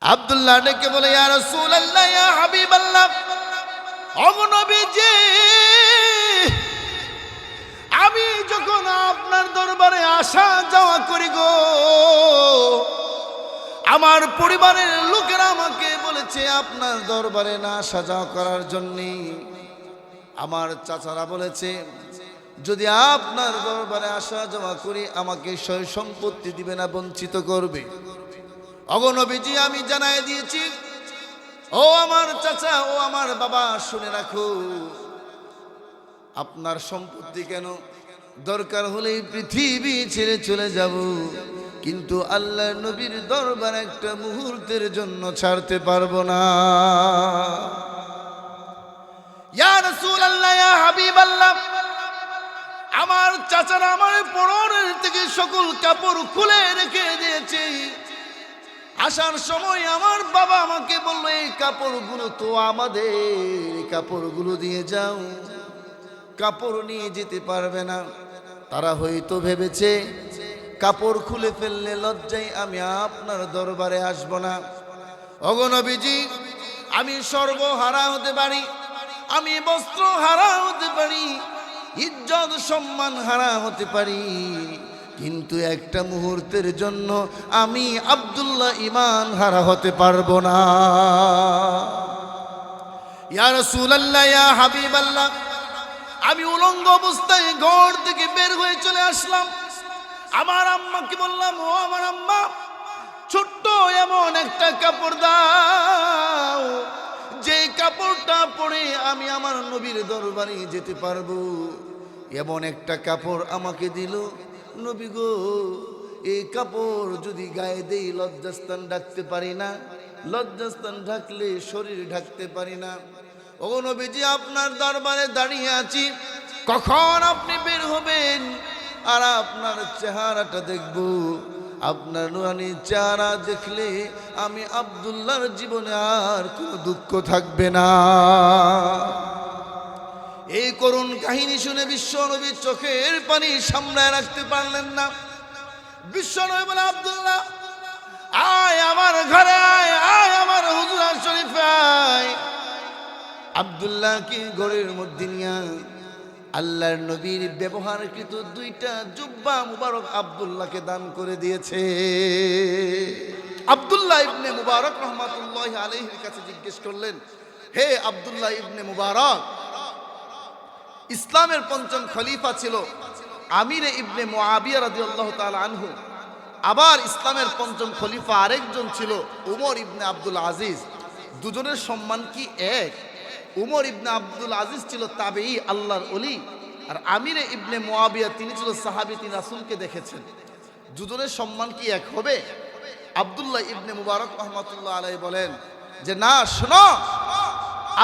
আব্দুল্লাহ ডেকে বলে, ইয়া রাসূলুল্লাহ, ইয়া হাবিবাল্লাহ, ও নবীজি, আমি যখন আপনার দরবারে আসা যাওয়া করি গো, আমার পরিবারের লোকেরা আমাকে বলেছে আপনার দরবারে না আসা যাওয়া করার জন্যে। আমার চাচারা বলেছে যদি আপনার দরবারে আসা যাওয়া করি আমাকে সয় সম্পত্তি দিবে না, বঞ্চিত করবে। ওগো নবীজি, আমি জানাই দিয়েছি, ও আমার চাচা, ও আমার বাবা, শুনে রাখো, আপনার সম্পত্তি কেন, দরকার হলে পৃথিবী ছেড়ে চলে যাব, কিন্তু আল্লাহর নবীর দরবার একটা মুহূর্তের জন্য ছাড়তে পারবো না। ইয়া রাসূলুল্লাহ, ইয়া হাবিবাল্লাহ, আমার চাচারা আমার পরনের থেকে সকল কাপড় খুলে রেখে দিয়েছে। আসার সময় আমার বাবা আমাকে বলল, এই কাপড়গুলো তো আমাদের, এই কাপড়গুলো দিয়ে যাও। কাপড় নিয়ে যেতে পারবে না। তারা হয়তো ভেবেছে কাপড় খুলে ফেললে লজ্জায় আমি আপনার দরবারে আসব না। ওগো নবীজি, আমি সর্বহারা হতে পারি, আমি বস্ত্র হারা হতে পারি, ইজ্জত সম্মান হারা হতে পারি, কিন্তু একটা মুহূর্তের জন্য আমি আব্দুল্লাহ ঈমান হারা হতে পারবো না। ইয়া রাসূলুল্লাহ, ইয়া হাবিবাল্লাহ, আমি উলঙ্গ অবস্থায় ঘর থেকে বের হয়ে চলে আসলাম। আমার আম্মাকে বললাম, ও আমার আম্মা, ছোট্ট এমন একটা কাপড় দাও, যে কাপড়টা পরে আমি আমার নবীর দরবারে যেতে পারবো। এমন একটা কাপড় আমাকে দিল। নবী গো, এই কাপড় যদি গায়ে দেই লজ্জাস্থান ঢাকতে পারি না, লজ্জাস্থান ঢাকলে শরীর ঢাকতে পারি না। ও নবীজি, আপনার দরবারে দাঁড়িয়ে আছি, কখন আপনি বের হবেন আর আপনার চেহারাটা দেখব। আপনার নুরানি চেহারা দেখলে আমি আব্দুল্লাহর জীবনে আর কোনো দুঃখ থাকবে না। এই করুণ কাহিনী শুনে বিশ্বনবী চোখের পানি সামলায় রাখতে পারলেন না। বিশ্বনবী বলে, আব্দুল্লাহ, আয় আমার ঘরে, আয় আয় আমার হুজরা শরীফে আয়। আব্দুল্লাহকে ঘরের মধ্যে নিয়ে আল্লাহর নবীর ব্যবহারকৃত দুইটা জুব্বা মুবারক আব্দুল্লাহকে দান করে দিয়েছে। আব্দুল্লাহ ইবনে মুবারক রহমাতুল্লাহি আলাইহির কাছে জিজ্ঞেস করলেন, হে আব্দুল্লাহ ইবনে মুবারক, ইসলামের পঞ্চম খলিফা ছিল আমিরে ইবনে মুআবিয়া রাদিয়াল্লাহু তাআলা আনহু, আবার ইসলামের পঞ্চম খলিফা আরেকজন ছিল উমর ইবনে আব্দুল আজিজ। দুজনের সম্মান কি এক? উমর ইবনে আব্দুল আজিজ ছিল তাবেঈ, আল্লাহর ওলি, আর আমিরে ইবনে মুআবিয়া তিনি ছিল সাহাবী, তিনি রাসূলকে দেখেছেন। দুজনের সম্মান কি এক হবে? আব্দুল্লাহ ইবনে মুবারক রহমাতুল্লাহ আলাইহি বলেন যে না, শোনো,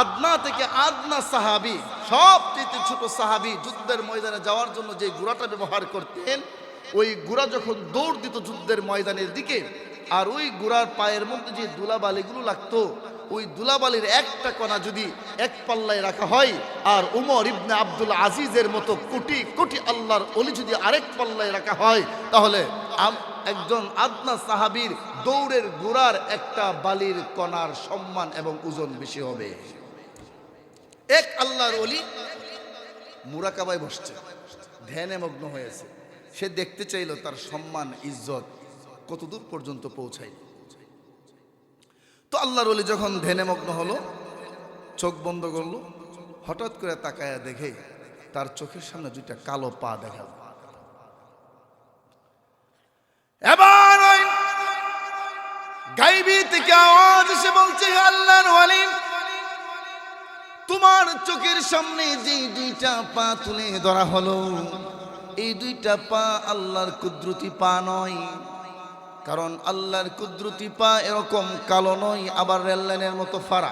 আদনা থেকে আদনা সাহাবী, সবচেয়ে ছোট সাহাবী, যুদ্ধের ময়দানে যাওয়ার জন্য যে ঘোড়াটা ব্যবহার করতেন, ওই ঘোড়া যখন দৌড় দিত যুদ্ধের ময়দানের দিকে, আর ওই ঘোড়ার পায়ের মধ্যে যে ধুলাবালিগুলো লাগতো, ওই ধুলাবালির একটা কণা যদি এক পাল্লায় রাখা হয়, আর উমর ইবনে আব্দুল আজিজের মতো কোটি কোটি আল্লাহর ওলি যদি আরেক পাল্লায় রাখা হয়, তাহলে একজন আদনা সাহাবীর দৌড়ের ঘোড়ার একটা বালির কণার সম্মান এবং ওজন বেশি হবে। এক আল্লাহর ওলি মুরাকাবায় বসছে, ধ্যানে মগ্ন হয়েছে। সে দেখতে চাইল তার সম্মান ইজ্জত কতদূর পর্যন্ত পৌঁছায়। তো আল্লাহর ওলি যখন ধ্যানে মগ্ন হলো, চোখ বন্ধ করলো, হঠাৎ করে তাকায়া দেখে তার চোখের সামনে দুইটা কালো পা দেখা। এবার ওই গায়বী থেকে আওয়াজ এসে বলছে, আল্লাহর ওলি, তোমার চোখের সামনে যে দুইটা পা তুলে ধরা হলো, এই দুইটা পা আল্লাহর কুদরতি পা নয়, কারণ আল্লাহর কুদরতি পা এরকম কালো নয়, আবার রেললাইনের মতো ফাড়া।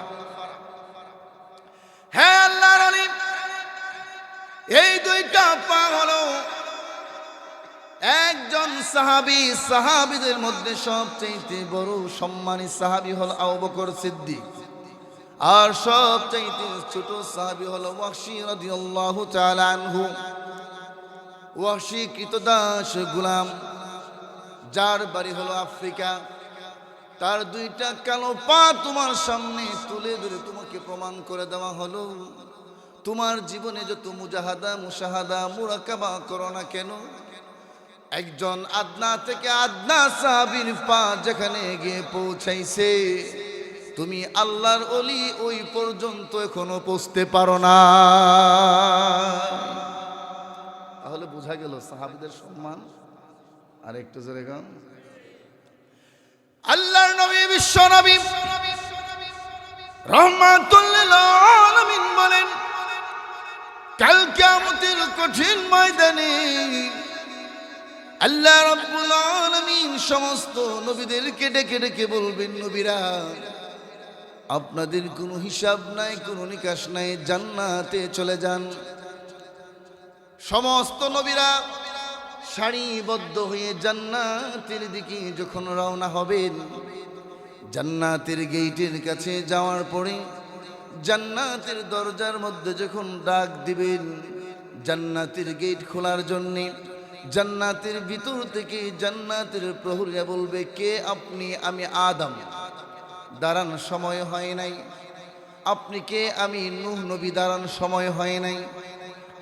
হ্যাঁ আল্লাহর ওলি, এই দুইটা পা হলো একজন সাহাবী, সাহাবীদের মধ্যে সবচেয়ে বড় সম্মানী সাহাবী হল আবু বকর সিদ্দিক, আর সবচেয়ে ছোট সাহাবী হল ওয়াহশী রাদিয়াল্লাহু তাআলা আনহু। ওয়াহশী কৃতদাস গোলাম, যার বাড়ি হলো আফ্রিকা। তার দুইটা কালো পা তোমার সামনে তুলে ধরে তোমাকে প্রমাণ করে দেওয়া হলো, তোমার জীবনে যত মুজাহাদা মুশাহাদা মুরাকাবা করো না কেন, একজন আদনা থেকে আদনা সাহাবীর পা যেখানে গিয়ে পৌঁছাইছে, তুমি আল্লাহর ওলি ওই পর্যন্ত এখনো পৌঁছতে পারো না। তাহলে বোঝা গেল সাহাবীদের সম্মান। আর একটু জোরে গান। আল্লাহর নবী বিশ্ব নবী রহমাতুল লিল আলামিন বলেন, কাল কিয়ামতের কঠিন ময়দানে আল্লাহ রাব্বুল আলামিন সমস্ত নবীদেরকে ডেকে ডেকে বলবেন, নবীরা আপনাদের কোনো হিসাব নাই, কোনো নিকাশ নাই, জান্নাতে চলে যান। সমস্ত নবীরা সারিবদ্ধ হয়ে জান্নাতের দিকে যখন রওনা হবেন, জান্নাতের গেটের কাছে যাওয়ার পরে জান্নাতের দরজার মধ্যে যখন ডাক দিবেন জান্নাতের গেট খোলার জন্যে, জান্নাতের ভিতর থেকে জান্নাতের প্রহরীরা বলবে, কে আপনি? আমি আদম। দাঁড়ান সময় হয় নাই। আপনি কে? আমি নূহ নবী। দাঁড়ান সময় হয় নাই।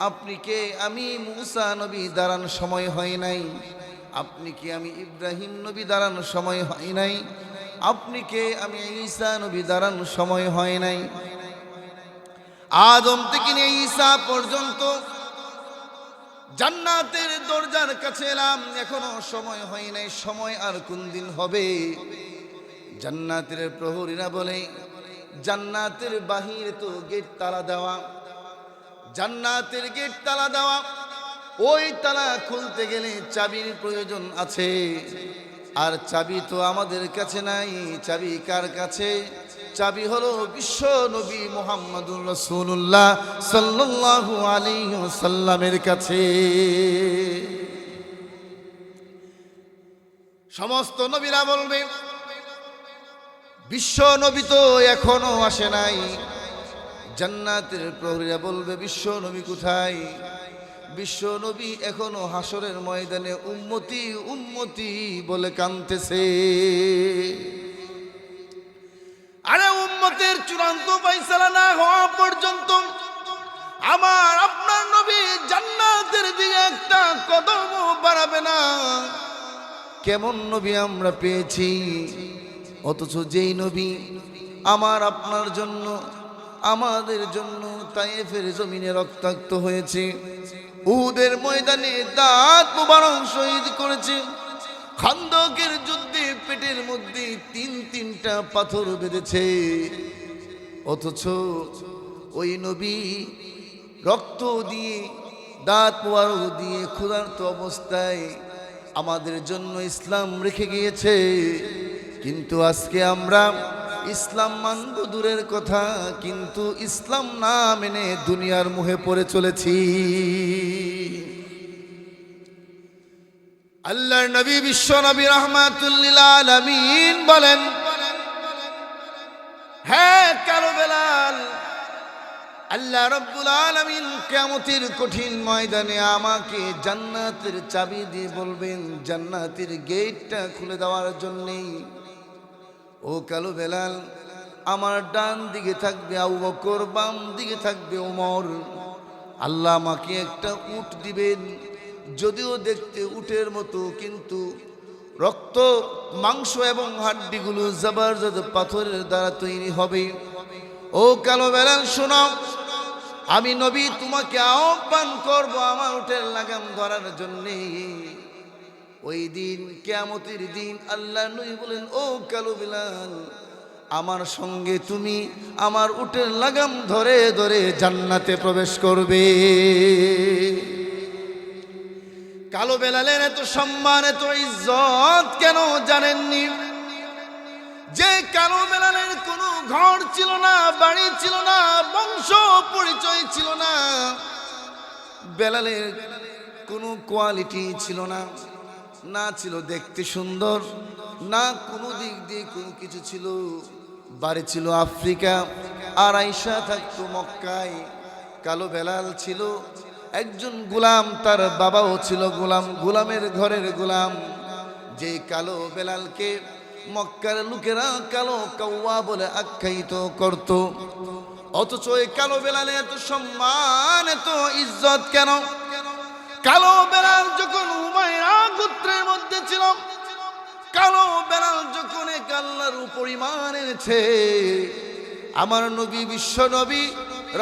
আপনি কে? আমি মুসা নবী। দাঁড়ান সময় হয় নাই। আপনি কে? আমি ইব্রাহিম নবী। দাঁড়ান সময় হয় নাই। আপনি কে? আমি ঈসা নবী। দাঁড়ান সময় হয় নাই। আদম থেকে নিয়ে ঈসা পর্যন্ত জান্নাতের দরজার কাছে এলাম, এখনো সময় হয় নাই। সময় আর কোন দিন হবে? জান্নাতের প্রহরীরা বলে, জান্নাতের বাহিরে তো গেট তালা দেওয়া, জান্নাতের গেট তালা দেওয়া, ওই তালা খুলতে গেলে চাবির প্রয়োজন আছে, আর চাবি তো আমাদের কাছে নাই। চাবি কার কাছে? চাবি হলো বিশ্ব নবী মুহাম্মদুর রাসূলুল্লাহ সাল্লাল্লাহু আলাইহি ওয়াসাল্লামের কাছে। সমস্ত নবীরা বলবে, বিশ্ব নবী তো এখনো আসে নাই। জান্নাতের প্রহরীরা বলবে, বিশ্ব নবী কোথায়? বিশ্ব নবী এখনো হাসরের ময়দানে উম্মতি উম্মতি বলে কাঁদতেছে। আরে উম্মতের চূড়ান্ত ফয়সালা না হওয়া পর্যন্ত আমার আপনার নবী জান্নাতের দিকে একটা কদমও বাড়াবে না। কেমন নবী আমরা পেয়েছি, অথচ যেই নবী আমার আপনার জন্য আমাদের জন্য তায়েফের জমিনে রক্তাক্ত হয়েছে, উহুদের ময়দানে দাঁত মুবারক শহীদ করেছে, খান্দকের যুদ্ধে পেটের মধ্যে তিনটা পাথর বেঁধেছে, অথচ ওই নবী রক্ত দিয়ে দাঁত মুবারক দিয়ে ক্ষুধার্ত অবস্থায় আমাদের জন্য ইসলাম রেখে গিয়েছে। কিন্তু আজকে আমরা ইসলাম মানব দূরের কথা, কিন্তু ইসলাম না মেনে দুনিয়ার মুহে পড়ে চলেছি। আল্লাহর নবী বিশ্ব নবী রাহমাতুল লিল আলামিন বলেন, হ্যাঁ কালো বেলাল, আল্লাহ রাব্বুল আলামিন কিয়ামতের কঠিন ময়দানে আমাকে জান্নাতের চাবি দিয়ে বলবেন জান্নাতের গেটটা খুলে দেওয়ার জন্যে। ও কালো বেলাল, আমার ডান দিকে থাকবে আবু বকর, বাম দিকে থাকবে ওমর। আল্লাহ আমাকে একটা উট দিবেন, যদিও দেখতে উটের মতো, কিন্তু রক্ত মাংস এবং হাড্ডিগুলো জবরদস্ত পাথরের দ্বারা তৈরি হবে। ও কালো বেলাল শোনো, আমি নবী তোমাকে আহ্বান করব আমার উটের লাগাম ধরার জন্যে। ওই দিন কিয়ামতের দিন আল্লাহ নবী বলেন, ও কালো বেলাল, আমার সঙ্গে তুমি আমার উটের লাগাম ধরে ধরে জান্নাতে প্রবেশ করবে। কালো বেলালের এত সম্মান এত ইজ্জত কেন জানেননি? যে কালো বেলালের কোনো ঘর ছিল না, বাড়ি ছিল না, বংশ পরিচয় ছিল না, বেলালের কোনো কোয়ালিটি ছিল না, না ছিল দেখতে সুন্দর, না কোনো দিক দিয়ে কোনো কিছু ছিল। বাড়ি ছিল আফ্রিকা, আর আয়েশা থাকতো মক্কায়। কালো বেলাল ছিল একজন গোলাম, তার বাবাও ছিল গোলাম, গোলামের ঘরের গোলাম। যে কালো বেলালকে মক্কার লোকেরা কালো কাউয়া বলে আখ্যায়িত করত। অথচ এই কালো বেলালে এত সম্মান, এত ইজ্জত কেন? কালো বেলাল যখন উমাইয়া গোত্রের মধ্যে ছিল, কালো বেলাল যখন এক আল্লাহর উপর ঈমান এনেছে, আমার নবী বিশ্ব নবী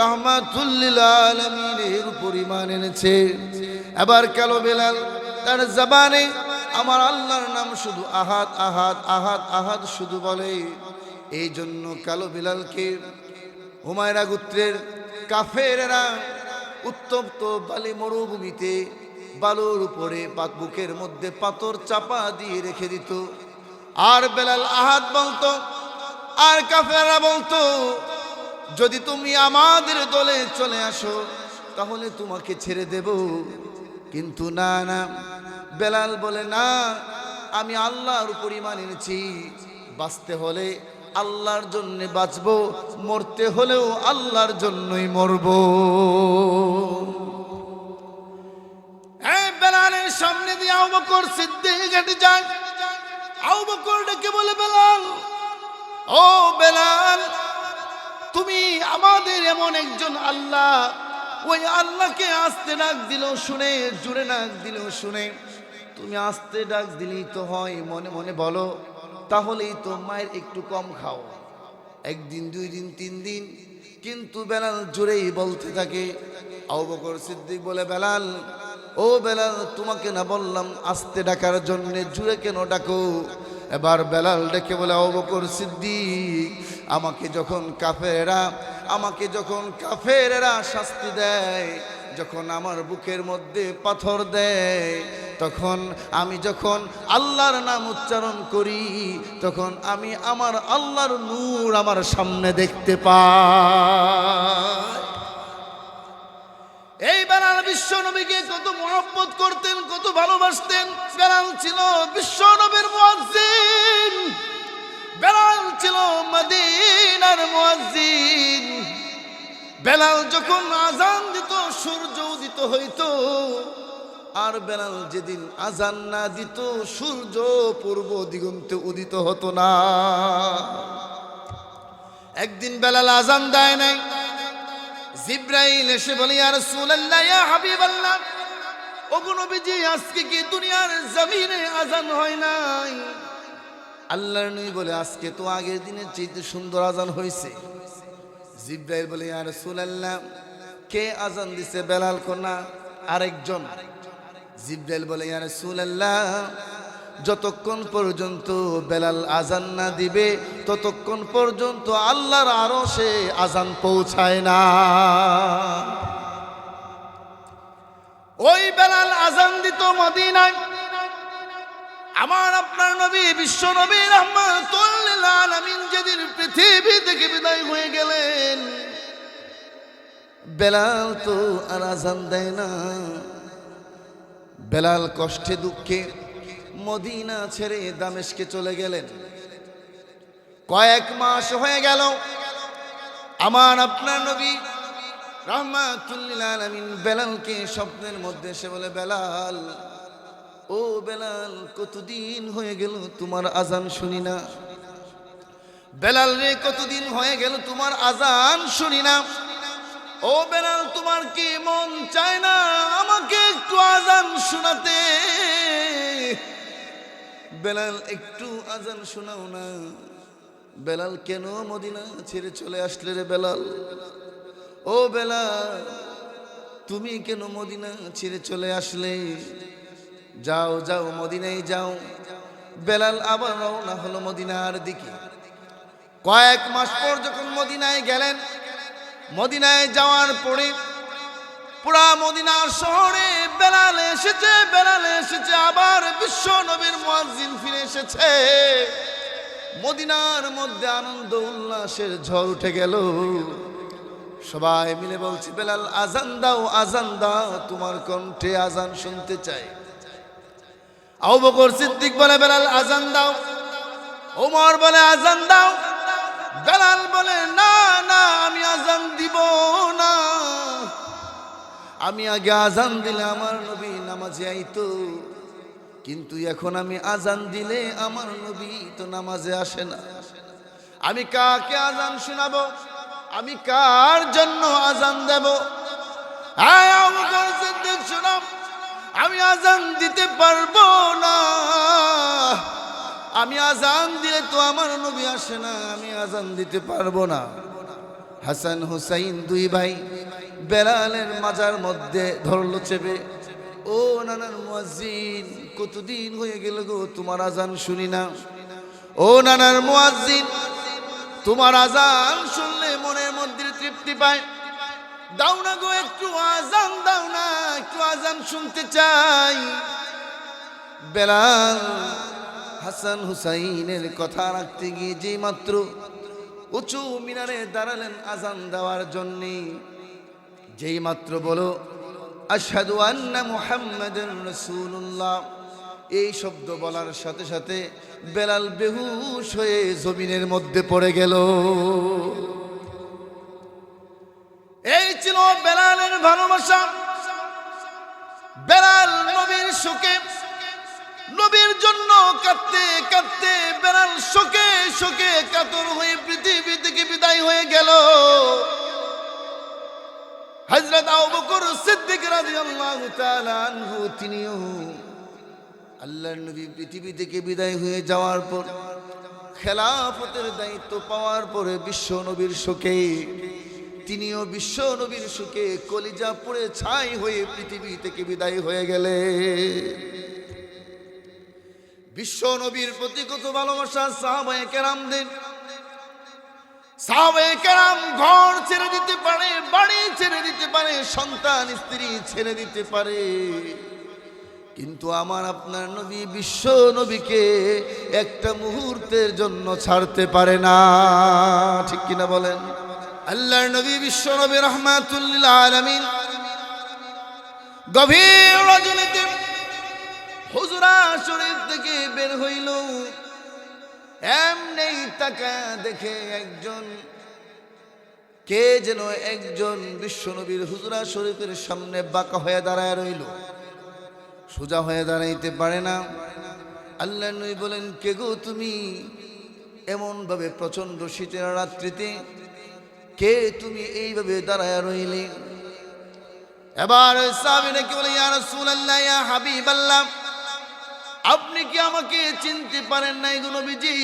রাহমাতুল লিল আলামিনের উপর ঈমান এনেছে। এবার কালো বেলাল তার জবানে আমার আল্লাহর নাম শুধু আহাদ আহাদ আহাদ আহাদ শুধু বলে। এই জন্য কালো বেলালকে উমাইয়া গোত্রের কাফেররা উত্তপ্ত বালি মরুভূমিতে বালুর উপরে বুকের মধ্যে পাথর চাপা দিয়ে রেখে দিত। আর বেলাল আহাদ বলতো, আর কাফেররা বলতো, যদি তুমি আমাদের দলে চলে আসো তাহলে তোমাকে ছেড়ে দেব। কিন্তু না না, বেলাল বলে না, আমি আল্লাহর উপর ঈমান এনেছি, বাঁচতে হলে আল্লাহর জন্য বাঁচব, মরতে হলেও আল্লাহর জন্যই মরব। বেলালের সামনে দিয়ে আবু বকর সিদ্দিক হেঁটে যায়। আবু বকর ডেকে বলে, বেলাল, ও বেলাল, তুমি আমাদের এমন একজন আল্লাহ, ওই আল্লাহকে আস্তে ডাক দিল শুনে, জুড়ে ডাক দিল শুনে, তুমি আস্তে ডাক দিলেই তো হয়, মনে মনে বলো, তাহলেই তো মায়ের একটু কম খাও। একদিন, দুই দিন, তিন দিন, কিন্তু বেলাল জোরেই বলতে থাকে। আবু বকর সিদ্দিক বলে, বেলাল, ও বেলাল, তোমাকে না বললাম আস্তে ডাকার জন্য, জুড়ে কেন ডাকো? এবার বেলাল ডেকে বলে, আবু বকর সিদ্দিক, আমাকে যখন কাফেরেরা শাস্তি দেয়, যখন আমার বুকের মধ্যে পাথর দেয়, তখন আমি যখন আল্লাহর নাম উচ্চারণ করি, তখন আমি আমার আল্লাহর নূর আমার সামনে দেখতে পাই। এই বেলাল বিশ্ব নবীকে কত মহব্বত করতেন, কত ভালোবাসতেন। বেলাল ছিল বিশ্ব নবীর মুয়াজ্জিন, বেলাল ছিল মদিনার মুয়াজ্জিন। বেলাল যখন আজান দিত সূর্য উদিত হইত, আর বেলাল যেদিন আজান না দিত সূর্য পূর্ব দিগন্তে উদিত হতো না। একদিন বেলাল আজান দেয় নাই, জিব্রাইল এসে বলে, ইয়া রাসূলুল্লাহ, ইয়া হাবিবাল্লাহ, ওগো নবীজি, আজকে কি দুনিয়ার জমিনে আজান হয় নাই? আল্লাহর নবী বলে, আজকে তো আগের দিনের চেয়ে সুন্দর আজান হয়েছে। জিব্রাইল বলে, ইয়া রাসূলুল্লাহ, কে আজান দিছে? বেলাল কোনা আরেকজন। জিব্রাইল বলে, ইয়া রাসূলুল্লাহ, যতক্ষণ পর্যন্ত বেলাল আজান না দিবে ততক্ষণ পর্যন্ত আল্লাহর আরশে আজান পৌঁছায় না। ওই বেলাল আজান দিত মদিনায়। আমার আপনার নবী বিশ্ব নবী রাহমাতুল লিল আলামিন যেদিন পৃথিবী থেকে বিদায় হয়ে গেলেন, বেলাল তো আর আজান দেয় না। বেলাল কষ্টে দুঃখে মদিনা ছেড়ে দামেস্কে চলে গেলেন। কয়েক মাস হয়ে গেল, আমার আপনার নবী রাহমাতুল লিল আলামিন বেলালকে স্বপ্নের মধ্যে এসে বলে, বেলাল, ও বেলাল, কতদিন হয়ে গেল তোমার আজান শুনি না। বেলাল রে, কতদিন হয়ে গেল তোমার আজান শুনি না। ও বেলাল, তোমার কি মন চায় না আমাকে একটু আজান শোনাতে? বেলাল, একটু আজান শোনাও না। বেলাল, কেন মদিনা ছেড়ে চলে আসলে রে বেলাল? ও বেলাল, তুমি কেন মদিনা ছেড়ে চলে আসলে? যাও যাও, মদিনায় যাও। বেলাল আবার রওনা হলো মদিনার দিকে। কয়েক মাস পর যখন মদিনায় গেলেন, মদিনায় যাওয়ার পরে পুরা মদিনার শহরে বেলাল এসেছে, আবার বিশ্ব নবীর মুয়াজ্জিন ফিরে এসেছে। মদিনার মধ্যে আনন্দ উল্লাসের ঝড় উঠে গেল। সবাই মিলে বলছে, বেলাল, আজান দাও, আজান দাও, তোমার কণ্ঠে আজান শুনতে চাই। আবু বকর সিদ্দিক বলে, বেলাল আজান দাও। ওমর বলে, আজান দাও। বেলাল বলে, না না, আমি আজান দিব না। আমি আগে আজান দিলে আমার নবী নামাজে আইতো, কিন্তু এখন আমি আজান দিলে আমার নবী তো নামাজে আসে না। আমি কাকে আজান শোনাবো? আমি কার জন্য আজান দেব? আয় আবু বকর সিদ্দিক শোনো, আমি আজান দিতে পারবো না। আমি আজান দিলে তো আমার নবী আসে না, আমি আজান দিতে পারবো না। হাসান হুসাইন দুই ভাই বেলালের মাজার মধ্যে ধরলো চেপে। ও নানার মুয়াজ্জিন, কতদিন হয়ে গেল গো তোমার আজান শুনি না। ও নানার মুয়াজ্জিন, তোমার আজান শুনলে মনের মধ্যে তৃপ্তি পায়, দাও না গো একটু আজান দাও না, একটু আজান শুনতে চাই। বেলাল হাসান হুসাইনের কথা রাখতে গিয়ে যে মাত্র উঁচু মিনারে দাঁড়ালেন আজান দেওয়ার জন্য, যেই মাত্র বলো আশহাদু আন্না মুহাম্মাদুর রাসূলুল্লাহ, এই শব্দ বলার সাথে সাথে বেলাল বেহুশ হয়ে জমিনের মধ্যে পড়ে গেল। এই ছিল বেলালের ভালোবাসা। বেলাল নবীর শোকে, নবীর জন্য কাঁদতে কাঁদতে বেলাল শোকে শোকে কাতর হয়ে পৃথিবী থেকে বিদায় হয়ে গেল। হযরত আবু বকর সিদ্দিক রাদিয়াল্লাহু তাআলা আনহু তিনিও আল্লাহর নবী পৃথিবী থেকে বিদায় হয়ে যাওয়ার পর, খেলাফতের দায়িত্ব পাওয়ার পরে বিশ্ব নবীর শোকে, তিনিও বিশ্ব নবীর শোকে কলিজা পুড়ে ছাই হয়ে পৃথিবী থেকে বিদায় হয়ে গেলে। বিশ্ব নবীর প্রতি কত ভালোবাসা সাহাবায়ে কেরামদের। সাহাবায়ে কেরাম ঘর ছেড়ে দিতে পারে, বাড়ি ছেড়ে দিতে পারে, সন্তান স্ত্রী ছেড়ে দিতে পারে, কিন্তু আমার আপনার নবী বিশ্ব নবীকে একটা মুহূর্তের জন্য ছাড়তে পারে না। ঠিক কিনা বলেন? আল্লাহর নবী বিশ্ব নবী রাহমাতুল লিল আলামিন গভীর রজনীতে হুজরা শরীফ থেকে বের হইল। এমনি তাকা দেখে একজন, কে যেন একজন বিশ্ব নবীর হুজরা শরীফের সামনে বাঁকা হয়ে দাঁড়ায় রইল, সোজা হয়ে দাঁড়াইতে পারে না। আল্লাহর নবী বলেন, কে গো তুমি? এমন ভাবে প্রচন্ড শীতের রাত্রিতে কে তুমি এইভাবে দাঁড়ায় রইলে? এবার সাহাবীরা কি বলে, ইয়া রাসূলুল্লাহ, ইয়া হাবিবাল্লাহ, আপনি কি আমাকে চিনতে পারেন নাই গো নবীজি?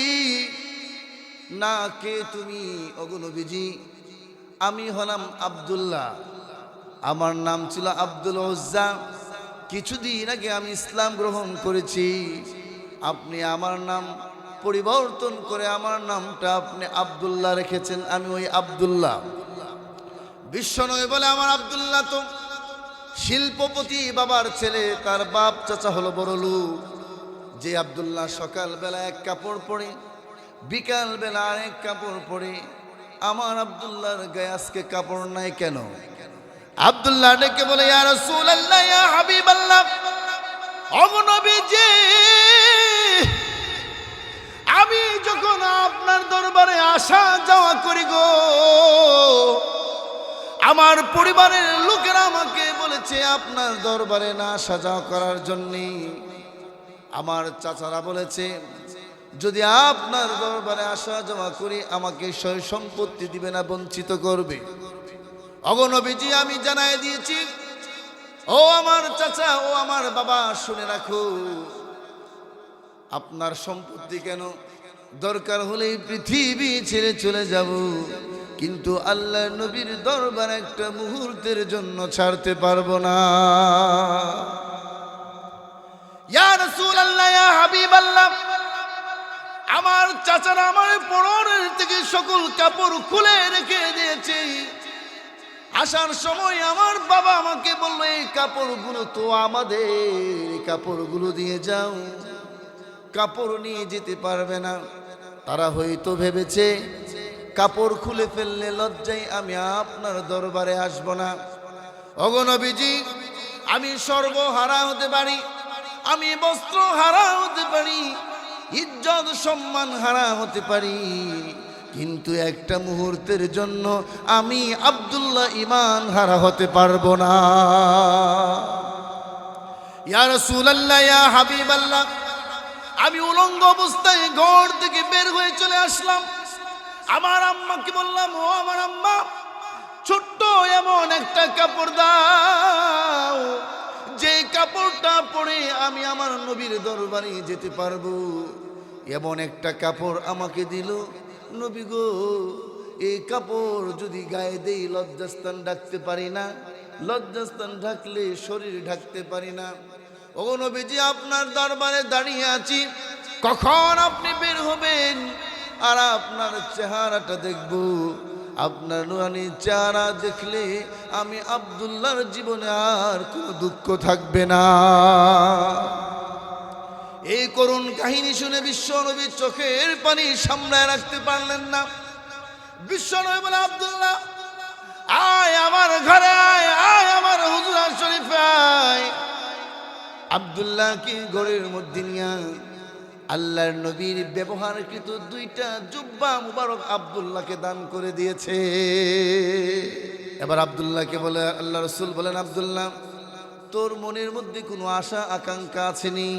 না, কে তুমি? ওগো নবীজি, আমি হলাম আব্দুল্লাহ, আমার নাম ছিল আব্দুল উজ্জা, কিছুদিন আগে আমি ইসলাম গ্রহণ করেছি। আপনি আমার নাম পরিবর্তন করে আমার নামটা আপনি আব্দুল্লাহ রেখেছেন, আমি ওই আব্দুল্লাহ। বিশ্বনবী বলে, আমার আব্দুল্লাহ তো শিল্পপতি বাবার ছেলে, তার বাপ চাচা হলো বড় লোক। যে আব্দুল্লাহ সকাল বেলা এক কাপড় পরে, বিকাল বেলা আরেক কাপড় পরে, আমার আব্দুল্লাহর গায়ে আজকে কাপড় নাই কেন? আব্দুল্লাহ ডেকে বলে, ইয়া রাসূলুল্লাহ, ইয়া হাবিবাল্লাহ, ওগো নবীজি, আমি যখন আপনার দরবারে আসা যাওয়া করি গো, আমার পরিবারের লোকেরা আমাকে বলেছে আপনার দরবারে না আসা যাওয়া করার জন্যে। আমার চাচারা বলেছে যদি আপনার দরবারে আসা যাওয়া করি আমাকে সয় সম্পত্তি দিবে না, বঞ্চিত করবে। ওগো নবীজি, আমি জানাই দিয়েছি, ও আমার চাচা, ও আমার বাবা, শুনে রাখো, আপনার সম্পত্তি কেন, দরকার হলেই পৃথিবী ছেড়ে চলে যাব, কিন্তু আল্লাহর নবীর দরবার একটা মুহূর্তের জন্য ছাড়তে পারবো না। ইয়া রাসূলুল্লাহ, ইয়া হাবিবাল্লাহ, আমার চাচারা আমার পরনের থেকে সকল কাপড় খুলে রেখে দিয়েছে। আসার সময় আমার বাবা আমাকে বলল, এই কাপড়গুলো তো আমাদের, এই কাপড়গুলো দিয়ে যাও। কাপড় নিয়ে যেতে পারবে না। তারা হয়তো ভেবেছে কাপড় খুলে ফেললে লজ্জায় আমি আপনার দরবারে আসবো না। ওগো নবীজি, আমি সর্বহারা হতে পারি, আমি বস্ত্র হারা হতে পারি, ইজ্জত সম্মান হারা হতে পারি, কিন্তু একটা মুহূর্তের জন্য আমি আব্দুল্লাহ ঈমান হারা হতে পারবো না। ইয়া রাসূলুল্লাহ, ইয়া হাবিবাল্লাহ, আমি উলঙ্গ অবস্থায় ঘর থেকে বের হয়ে চলে আসলাম। আমার আম্মাকে বললাম, ও আমার আম্মা, ছোট্ট এমন একটা কাপড় দাও, যে কাপড়টা পরে আমি আমার নবীর দরবারে যেতে পারবো। এমন একটা কাপড় আমাকে দিল। নবী গো, এই কাপড় যদি গায়ে দেই লজ্জাস্থান ঢাকতে পারি না, লজ্জাস্থান ঢাকলে শরীর ঢাকতে পারি না। ও নবীজি, আপনার দরবারে দাঁড়িয়ে আছি, কখন আপনি বের হবেন আর আপনার চেহারাটা দেখব। আপনার নুরানি চেহারা দেখলে আমি আব্দুল্লাহর জীবনে আর কোনো দুঃখ থাকবে না। এই করুণ কাহিনী শুনে বিশ্বনবী চোখের পানি সামলায় রাখতে পারলেন না। বিশ্বনবী বলে, আব্দুল্লাহ, আয় আমার ঘরে, আয় আয় আমার হুজরা শরীফে আয়। আব্দুল্লাহকে ঘরের মধ্যে নিয়ে আল্লাহর নবীর ব্যবহারকৃত দুইটা জুব্বা মুবারক আব্দুল্লাহকে দান করে দিয়েছে। এবার আব্দুল্লাহকে বলে, আল্লাহ রাসূল বলেন, আব্দুল্লাহ, তোর মনের মধ্যে কোনো আশা আকাঙ্ক্ষা আছেনি?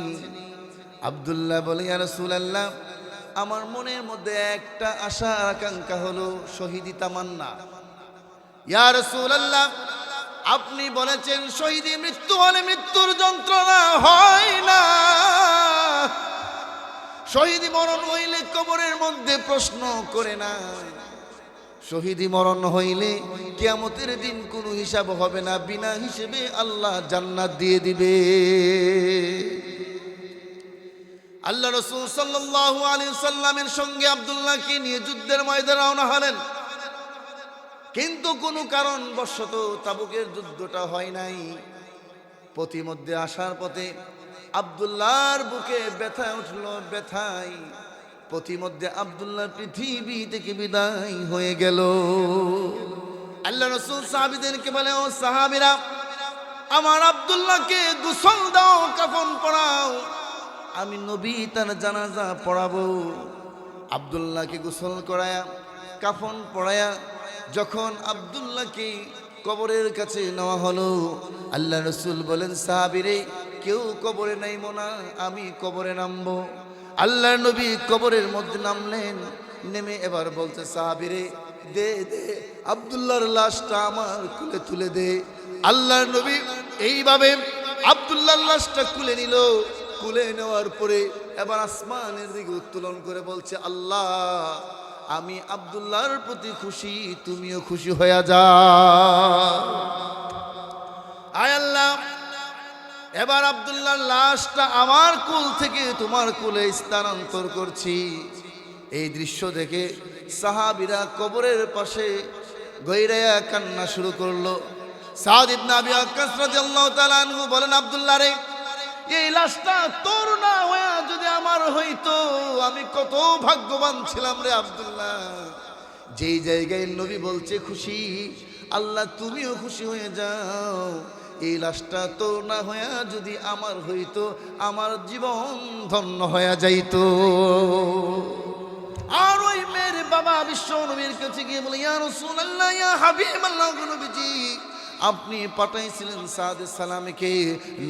আব্দুল্লাহ বলে, ইয়া রাসূলুল্লাহ, আমার মনের মধ্যে একটা আশা আকাঙ্ক্ষা হলো শহীদি তামান্না। ইয়া রাসূলুল্লাহ, আপনি বলেছেন শহীদি মৃত্যু হলে মৃত্যুর যন্ত্রণা হয় না, শহীদি মরণ হইলে কবরের মধ্যে প্রশ্ন করে না, শহীদি মরণ হইলে কিয়ামতের দিন কোনো হিসাব হবে না, বিনা হিসেবে আল্লাহ জান্নাত দিয়ে দিবে। আল্লাহ রাসূল সাল্লাল্লাহু আলাইহি ওয়াসাল্লামের সঙ্গে আব্দুল্লাহকে নিয়ে যুদ্ধের ময়দানে রওনা হলেন। কিন্তু কোনো কারণবশত তাবুকের যুদ্ধটা হয় নাই। পথিমধ্যে আসার পথে আব্দুল্লাহর বুকে ব্যথা উঠল, ব্যথায় পথিমধ্যে আব্দুল্লাহ পৃথিবী থেকে বিদায় হয়ে গেল। আল্লাহ রাসূল সাহাবীদেরকে বলে, ও সাহাবীরা, আমার আব্দুল্লাহকে গোসল দাও, কাফন পরাও, আমি নবী তার জানাজা পড়াবো। আব্দুল্লাহকে গোসল করায়া কাফন পরায়া যখন আব্দুল্লাহকে কবরের কাছে নেওয়া হলো, আল্লাহ রাসূল বলেন, সাহাবীরে, কেউ কবরে নাইবো না, আমি কবরে নামবো। আল্লাহর নবী কবরের মধ্যে নামলেন। নেমে এবার বলছে, সাহাবীরে, দে দে আব্দুল্লাহর লাশটা আমার কুলে তুলে দে। আল্লাহর নবী এইভাবে আব্দুল্লাহর লাশটা কুলে নিল। কুলে নেওয়ার পরে এবার আসমানের দিকে উত্তোলন করে বলছে, আল্লাহ, আমি আব্দুল্লাহর প্রতি খুশি, তুমিও খুশি হয়ে যাও। আয় আল্লাহ, এবার আব্দুল্লাহর লাশটা আমার কুল থেকে তোমার কুলে স্থানান্তর করছি। এই দৃশ্য দেখে সাহাবীরা কবরের পাশে গইরায়া কান্না শুরু করলো। সাদ ইবনে আবি ওয়াক্কাস রাদিয়াল্লাহু তাআলা আনহু বলেন, আব্দুল্লাহ রে, এই লাশটা তোর না হয়ে যদি আমার হইতো, আমি কত ভাগ্যবান ছিলাম রে আব্দুল্লাহ। যেই জায়গায় নবী বলছে খুশি, আল্লাহ তুমিও খুশি হয়ে যাও। এই লাশটা তোর না হয়ে যদি আমার হইতো, আমার জীবন ধন্য হয়ে যাইতো। আর ওই মেয়ের বাবা বিশ্ব নবীর কাছে গিয়ে বলে, ইয়া রাসূলুল্লাহ, ইয়া হাবিবাল্লাহ, নবীজি, আপনি পাঠাইছিলেন সাদ সালামকে।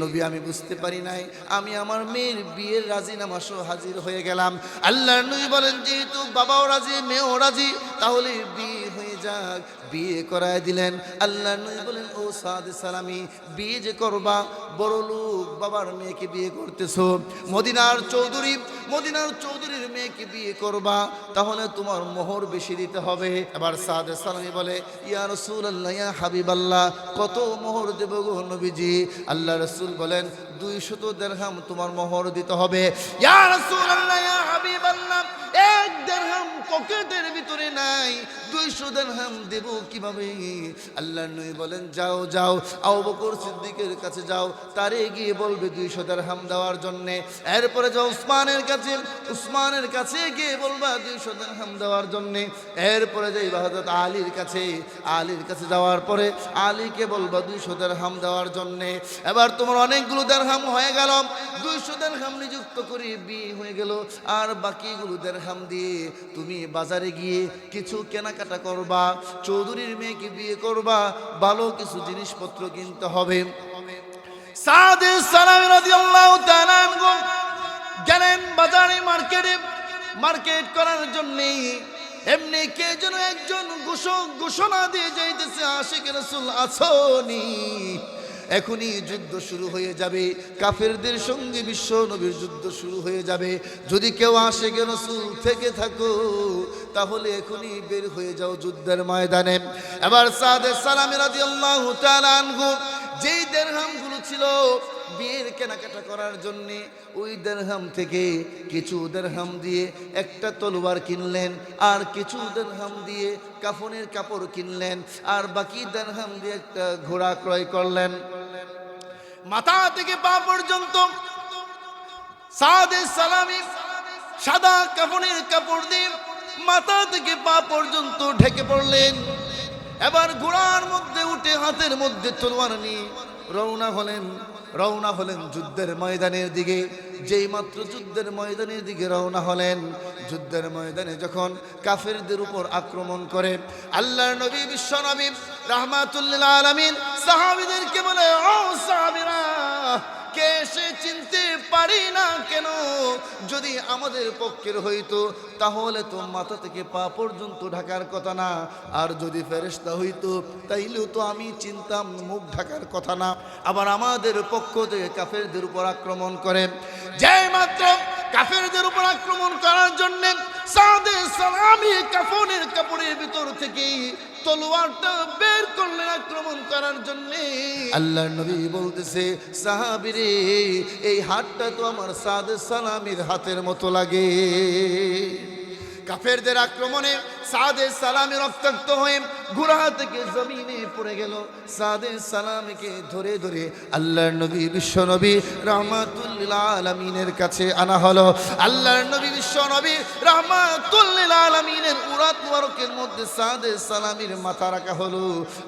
নবী, আমি বুঝতে পারি নাই, আমি আমার মেয়ের বিয়ের রাজিনামা সহ হাজির হয়ে গেলাম। আল্লাহর নবী বলেন, যেহেতু বাবাও রাজি, মেয়েও রাজি, তাহলে বিয়ে হয়ে যাক। বিয়ে করায় দিলেন। আল্লাহর নবী বলেন, ও সাদ সালামি, বিয়ে যে করবা, বড় লোক বাবার মেয়েকে বিয়ে করতেছো, মদিনার চৌধুরীর মেয়েকে বিয়ে করবা, তাহলে তোমার মোহর বেশি দিতে হবে। এবার সাদ সালামি বলে, ইয়া রাসূলুল্লাহ, ইয়া হাবিবাল্লাহ, কত মোহর দেব গো নবীজি? আল্লাহ রাসূল বলেন, 200 দিরহাম তোমার মোহর দিতে হবে। ইয়া রাসূলুল্লাহ, ইয়া হাবিবাল্লাহ, 1 দিরহাম পকেটের ভিতরে নাই, 200 দিরহাম দেব কিভাবে? আল্লাহর নবী বলেন, যাও যাও, আবু বকর সিদ্দিকের কাছে যাও, তারে গিয়ে বলবে 200 দিরহাম দেওয়ার জন্য। এরপরে যাও উসমানের কাছে গিয়ে বলবা 200 দিরহাম দেওয়ার জন্য। এরপরে যাই হযরত আলীর কাছে যাওয়ার পরে আলীকে বলবা 200 দিরহাম দেওয়ার জন্য। এবার তোমার অনেকগুলো দিরহাম হয়ে গেল, 200 দিরহাম নিযুক্ত করে বিয়ে হয়ে গেল। আর বাকিগুলো দিরহাম দিয়ে তুমি বাজারে গিয়ে কিছু কেনাকাটা করবা, চৌধুরীর মেয়েকে বিয়ে করবা, ভালো কিছু জিনিসপত্র কিনতে হবে। সাদ সালামি রাদিয়াল্লাহু তাআলা আনহু গেলেন বাজারে, মার্কেট করার জন্য। এমনি কে যেন একজন ঘোষণা দিয়ে যাইতেছে, আশিক রাসূল আসোনি, এখনই যুদ্ধ শুরু হয়ে যাবে, কাফেরদের সঙ্গে বিশ্ব নবীর যুদ্ধ শুরু হয়ে যাবে। যদি কেউ আশিক রাসূল থেকে থাকো তাহলে এখনই বের হয়ে যাও যুদ্ধের ময়দানে। এবার সাদ সালামি রাদিয়াল্লাহু তাআলা আনহু যেই দিরহামগুলো ছিল বিয়ের কেনাকাটা করার জন্য, ওই দিরহাম থেকে কিছু দিরহাম দিয়ে একটা তলোয়ার কিনলেন, আর কিছু দিরহাম দিয়ে কাফনের কাপড় কিনলেন, আর বাকি দিরহাম দিয়ে একটা ঘোড়া ক্রয় করলেন। মাথা থেকে পা পর্যন্ত সাদ সালামি সাদা কাফনের কাপড় দিয়ে মাথা থেকে পা পর্যন্ত ঢেকে পড়লেন। এবার ঘোড়ার মধ্যে উঠে হাতের মধ্যে তলোয়ার নিয়ে রওনা হলেন যুদ্ধের ময়দানের দিকে। যেই মাত্র যুদ্ধের ময়দানের দিকে রওনা হলেন, যুদ্ধের ময়দানে যখন কাফেরদের উপর আক্রমণ করে, আল্লাহর নবী বিশ্ব নবী রাহমাতুল লিল আলামিন সাহাবীদেরকে বলে, ও সাহাবীরা, কে সে চিনতে পারি না কেন? যদি আমাদের পক্ষের হইতো তাহলে তো মাথা থেকে পা পর্যন্ত ঢাকার কথা না, আর যদি ফেরেশতা হইতো তাইলেও তো আমি চিনতাম মুখ ঢাকার কথা না। আবার আমাদের পক্ষ থেকে কাফেরদের উপর আক্রমণ করে। যেই মাত্র কাফেরদের উপর আক্রমণ করার জন্য সাদ সালামি কাফনের কাপড়ের ভিতর থেকে তলোয়ারটা বের করলেন আক্রমণ করার জন্য। আল্লাহর নবী বলতেছে, সাহাবীরে, এই হাতটা তো আমার সাদ সালামির হাতের মতো লাগে। কাফেরদের আক্রমণে সাদ সালামি রক্তাক্ত হয়ে ঘোড়া থেকে জমিনে পড়ে গেল। সাদ সালামিকে ধরে ধরে আল্লাহর নবী বিশ্ব নবী রাহমাতুল লিল আলামিনের কাছে আনা হলো। আল্লাহর নবী বিশ্ব নবী রাহমাতুল লিল আলামিনের উরাত মুবারকের মধ্যে সাদ সালামির মাথা রাখা হলো।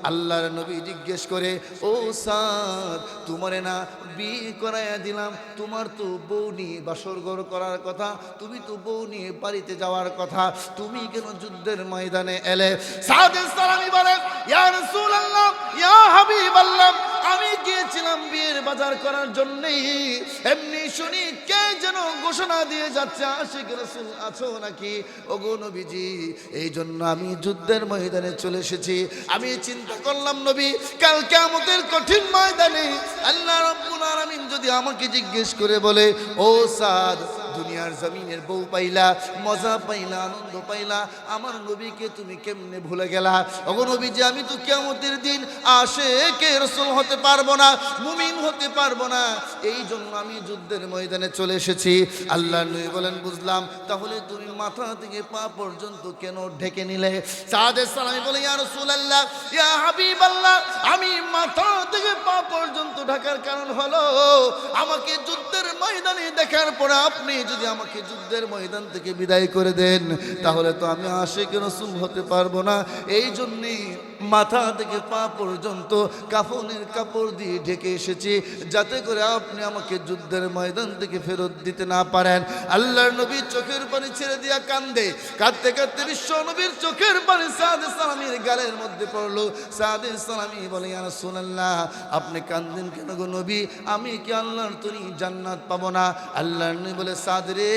আল্লাহর নবী জিজ্ঞেস করে, ও সাদ, তোমারে না বিয়ে করাইয়া দিলাম, তোমার তো বউ নিয়ে বাসরঘর করার কথা, তুমি তো বউ নিয়ে বাড়িতে যাওয়ার কথা, তুমি কেন যুদ্ধের ময়দানে এলে? সাদ সালামি বলে, ইয়া রাসূলুল্লাহ, ইয়া হাবিবাল্লাহ, আমি গিয়েছিলাম বিয়ের বাজার করার জন্য, এমনি শুনি কে যেন ঘোষণা দিয়ে যাচ্ছে, আশিক রাসূল আছো নাকি? ওগো নবীজি, এই জন্য আমি যুদ্ধের ময়দানে চলে এসেছি। আমি চিন্তা করলাম নবী, কাল কিয়ামতের কঠিন ময়দানে আল্লাহ রাব্বুল আলামিন যদি আমাকে জিজ্ঞেস করে বলে, ও সাদ, দুনিয়ার জমিনের বউ পাইলা, মজা পাইলা, আনন্দ পাইলা, আমার নবীকে তুমি কেমনে ভুলে গেলা? ওগো নবীজি, আমি তো কিয়ামতের দিন আশিকে রাসূল হতে পারবো না, মুমিন হতে পারবো না, এই জন্য আমি যুদ্ধের ময়দানে চলে এসেছি। আল্লাহর নবী বলেন, বুঝলাম, তাহলে তুমি মাথা থেকে পা পর্যন্ত কেন ঢেকে নিলে? সাদ সালামি বলে, ইয়া রাসূলুল্লাহ, ইয়া হাবিবাল্লাহ, আমি মাথা থেকে পা পর্যন্ত ঢাকার কারণ হলো, আমাকে যুদ্ধের ময়দানে দেখার পরে আপনি যদি আমাকে যুদ্ধের ময়দান থেকে বিদায় করে দেন তাহলে তো আমি আশিক রাসূল হতে পারবো না, এই জন্যই মাথা থেকে পা পর্যন্ত কাফনের কাপড় দিয়ে ঢেকে এসেছি, যাতে করে আপনি আমাকে যুদ্ধের ময়দান থেকে ফেরত দিতে না পারেন। আল্লাহর নবী চোখের পানি ছেড়ে দিয়া কান্দে, কাঁদতে কাঁদতে বিশ্ব নবীর চোখের পানি সাদ সালামির গালের মধ্যে পড়লো। সাদ সালামি বলে, ইয়া রাসূলুল্লাহ, আপনি কান্দেন কেন গো নবী? আমি কি আল্লাহর তরি জান্নাত পাবো না? আল্লাহর নবী বলে, সাদ রে,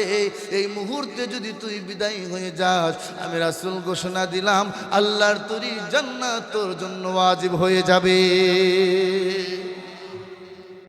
এই মুহূর্তে যদি তুই বিদায় হয়ে যাস, আমি রাসূল ঘোষণা দিলাম আল্লাহর তরি জান্নাত তোর জন্য ওয়াজিব হয়ে যাবে।